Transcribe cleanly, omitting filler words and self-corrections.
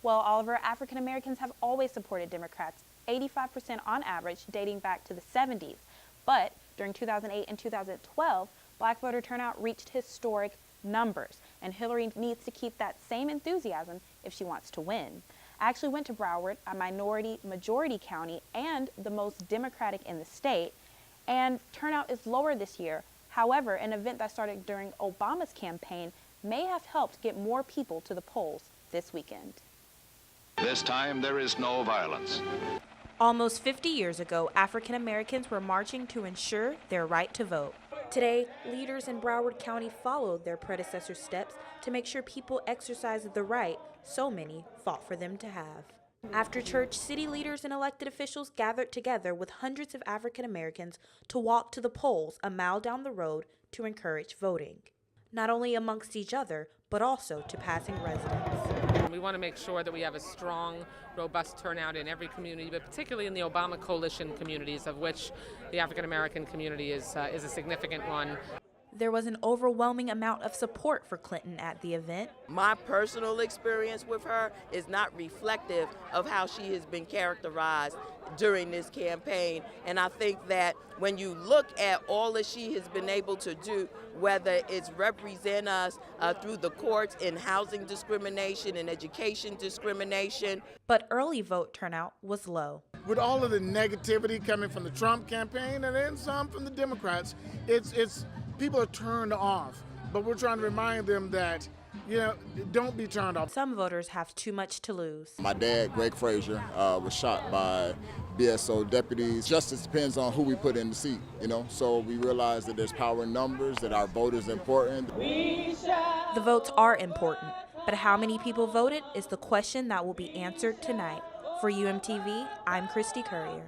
Well, Oliver, African Americans have always supported Democrats, 85% on average, dating back to the 70s. But during 2008 and 2012, black voter turnout reached historic numbers, and Hillary needs to keep that same enthusiasm if she wants to win. I actually went to Broward, a minority-majority county and the most Democratic in the state, and turnout is lower this year. However, an event that started during Obama's campaign may have helped get more people to the polls this weekend. This time there is no violence. Almost 50 years ago, African Americans were marching to ensure their right to vote. Today, leaders in Broward County followed their predecessors' steps to make sure people exercise the right so many fought for them to have. After church, city leaders and elected officials gathered together with hundreds of African Americans to walk to the polls a mile down the road to encourage voting, not only amongst each other, but also to passing residents. We want to make sure that we have a strong, robust turnout in every community, but particularly in the Obama coalition communities, of which the African American community is a significant one. There was an overwhelming amount of support for Clinton at the event. My personal experience with her is not reflective of how she has been characterized during this campaign. And I think that when you look at all that she has been able to do, whether it's represent us through the courts in housing discrimination and education discrimination. But early vote turnout was low. With all of the negativity coming from the Trump campaign and then some from the Democrats, it's people are turned off, but we're trying to remind them that, don't be turned off. Some voters have too much to lose. My dad, Greg Frazier, was shot by BSO deputies. Justice depends on who we put in the seat, so we realize that there's power in numbers, that our vote is important. The votes are important, but how many people voted is the question that will be answered tonight. For UMTV, I'm Christy Courier.